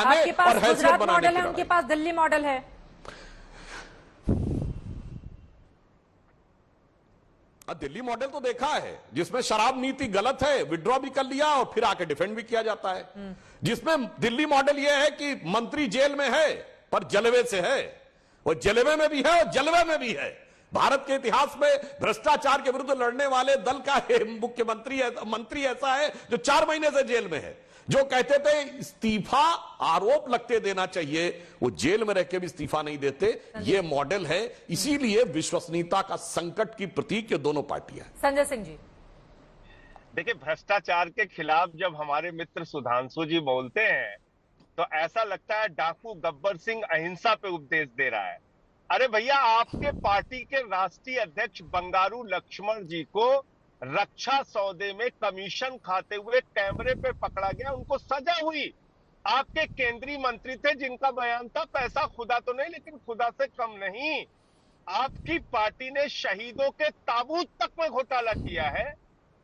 दिखाने और हैसियत बनाने के उनके पास दिल्ली मॉडल है। दिल्ली मॉडल तो देखा है, जिसमें शराब नीति गलत है, विड्रॉ भी कर लिया और फिर आके डिफेंड भी किया जाता है। जिसमें दिल्ली मॉडल यह है कि मंत्री जेल में है पर जलवे से है, वो जलवे में भी है और जलवे में भी है। भारत के इतिहास में भ्रष्टाचार के विरुद्ध लड़ने वाले दल का मंत्री ऐसा है जो 4 महीने से जेल में है। जो कहते थे इस्तीफा आरोप लगते देना चाहिए, वो जेल में रह के भी इस्तीफा नहीं देते। ये मॉडल है, इसीलिए विश्वसनीयता का संकट की प्रतीक ये दोनों पार्टियां। संजय सिंह जी, देखिए, भ्रष्टाचार के खिलाफ जब हमारे मित्र सुधांशु जी बोलते हैं तो ऐसा लगता है डाकू गब्बर सिंह अहिंसा पे उपदेश दे रहा है। अरे भैया, आपके पार्टी के राष्ट्रीय अध्यक्ष बंगारू लक्ष्मण जी को रक्षा सौदे में कमीशन खाते हुए कैमरे पे पकड़ा गया, उनको सजा हुई। आपके केंद्रीय मंत्री थे जिनका बयान था पैसा खुदा तो नहीं लेकिन खुदा से कम नहीं। आपकी पार्टी ने शहीदों के ताबूत तक में घोटाला किया है।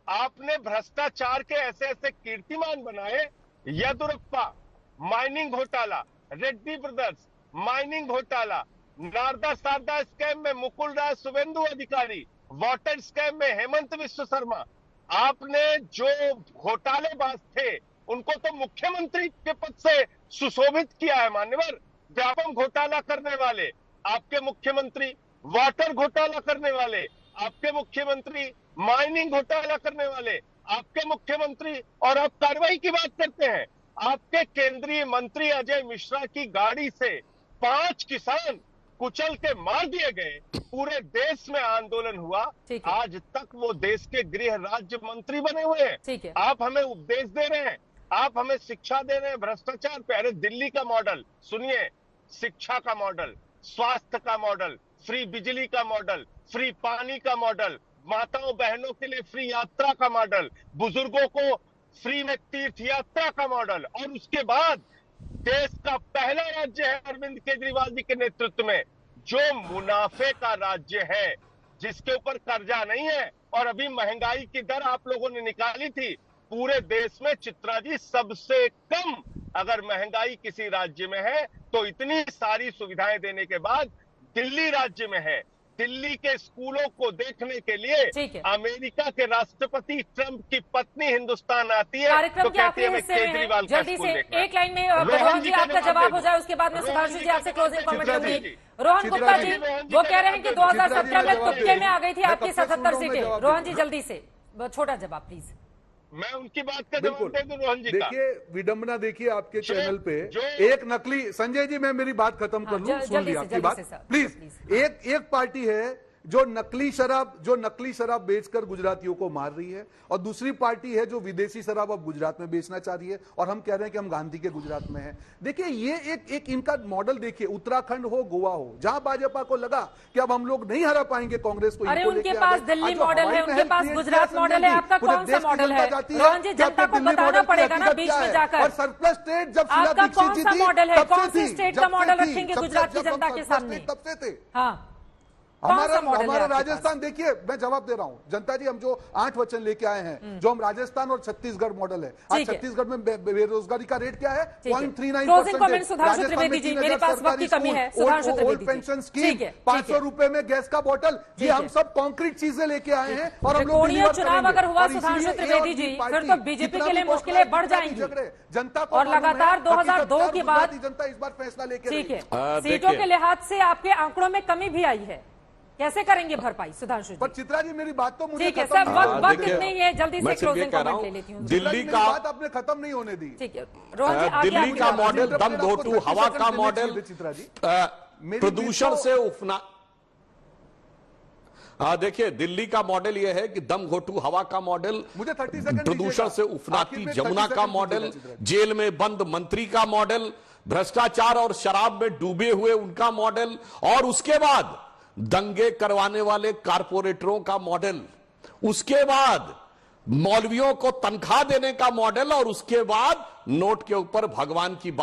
आपने भ्रष्टाचार के ऐसे ऐसे कीर्तिमान बनाए, येदुरप्पा माइनिंग घोटाला, रेड्डी ब्रदर्स माइनिंग घोटाला, नारदा सारदा स्कैम में मुकुल राय शुभेंदु अधिकारी, वाटर स्कैम में हेमंत विश्व शर्मा। आपने जो घोटालेबाज थे उनको तो मुख्यमंत्री के पद से सुशोभित किया है। मान्यवर, व्यापम घोटाला करने वाले आपके मुख्यमंत्री, वाटर घोटाला करने वाले आपके मुख्यमंत्री, माइनिंग घोटाला करने वाले आपके मुख्यमंत्री, और आप कार्रवाई की बात करते हैं। आपके केंद्रीय मंत्री अजय मिश्रा की गाड़ी से 5 किसान कुचल के मार दिए गए। पूरे देश में आंदोलन हुआ, आज तक वो देश के गृह राज्य मंत्री बने हुए हैं। आप हमें उपदेश दे रहे हैं, आप हमें शिक्षा दे रहे हैं भ्रष्टाचार पे। अरे दिल्ली का मॉडल सुनिए, शिक्षा का मॉडल, स्वास्थ्य का मॉडल, फ्री बिजली का मॉडल, फ्री पानी का मॉडल, माताओं बहनों के लिए फ्री यात्रा का मॉडल, बुजुर्गों को फ्री में तीर्थ यात्रा का मॉडल, और उसके बाद देश का पहला राज्य है अरविंद केजरीवाल जी के नेतृत्व में जो मुनाफे का राज्य है, जिसके ऊपर कर्जा नहीं है। और अभी महंगाई की दर आप लोगों ने निकाली थी, पूरे देश में चित्रा जी सबसे कम अगर महंगाई किसी राज्य में है तो इतनी सारी सुविधाएं देने के बाद दिल्ली राज्य में है। दिल्ली के स्कूलों को देखने के लिए अमेरिका के राष्ट्रपति ट्रंप की पत्नी हिंदुस्तान आती है तो कहती है मैं केजरीवाल का स्कूल देखना। एक लाइन में रोहन जी आपका जवाब हो जाए, उसके बाद में सुधांशु जी आपसे क्लोजिंग कमेंट लूंगी। रोहन गुप्ता जी, वो कह रहे हैं कि 2017 में तुक्के में आ गई थी आपकी 77 सीटें। रोहन जी जल्दी से छोटा जवाब प्लीज। मैं उनकी बात का जवाब दे दूं रोहन जी का। देखिए, विडंबना देखिए आपके चैनल पे एक नकली, संजय जी मैं मेरी बात खत्म कर लूं, सुन ली आपकी बात प्लीज। एक पार्टी है जो नकली शराब बेचकर गुजरातियों को मार रही है, और दूसरी पार्टी है जो विदेशी शराब अब गुजरात में बेचना चाह रही है, और हम कह रहे हैं कि हम गांधी के गुजरात में हैं। देखिए, ये एक इनका मॉडल देखिए, उत्तराखंड हो, गोवा हो, जहां भाजपा को लगा कि अब हम लोग नहीं हरा पाएंगे कांग्रेस को। अरे उनके पास दिल्ली मॉडल है, उनके पास गुजरात मॉडल है, आपका कौन सा मॉडल है? रोहन जी, जनता को बताना पड़ेगा ना बीच में जाकर। और सरप्लस स्टेट जब आपका कौन सा मॉडल है? कौन सी स्टेट का मॉडल रखेंगे गुजरात की जनता के सामने? तब से थे। हाँ, हमारा राजस्थान देखिए, मैं जवाब दे रहा हूं जनता जी, हम जो 8 वचन लेके आए हैं, जो हम राजस्थान और छत्तीसगढ़ मॉडल है। आज छत्तीसगढ़ में बेरोजगारी का रेट क्या है? 0.39%। सुधांशु त्रिवेदी जी, मेरे पास वक्त की कमी है। सुधांशु त्रिवेदी पेंशन स्कीम, 500 रुपए में गैस का बोतल, ये हम सब कॉन्क्रीट चीजें लेके आए हैं और हम लोग चुनाव अगर हुआ सुधांशु त्रिवेदी जी, फिर तो बीजेपी के लिए मुश्किलें बढ़ जाएंगी। जनता को और लगातार 2002 के बाद जनता इस बार फैसला लेके, ठीक है, सीटों के लिहाज से आपके आंकड़ों में कमी भी आई है, कैसे करेंगे भरपाई सुधांशु जी? पर चित्रा जी मेरी बात तो मुझे ठीक है सर, वक्त इतनी है, जल्दी से क्लोजिंग कमेंट ले लेती हूँ। दिल्ली का बात आपने खत्म नहीं होने दी। ठीक है रोहन जी, दिल्ली का मॉडल दम घोटू हवा का मॉडल, चित्रा जी प्रदूषण से उफना। देखिए, दिल्ली का मॉडल यह है कि दम घोटू हवा का मॉडल, मुझे 30 सेकंड प्रदूषण से उफनाती जमुना का मॉडल, जेल में बंद मंत्री का मॉडल, भ्रष्टाचार और शराब में डूबे हुए उनका मॉडल, और उसके बाद दंगे करवाने वाले कारपोरेटरों का मॉडल, उसके बाद मौलवियों को तनख्वाह देने का मॉडल, और उसके बाद नोट के ऊपर भगवान की बात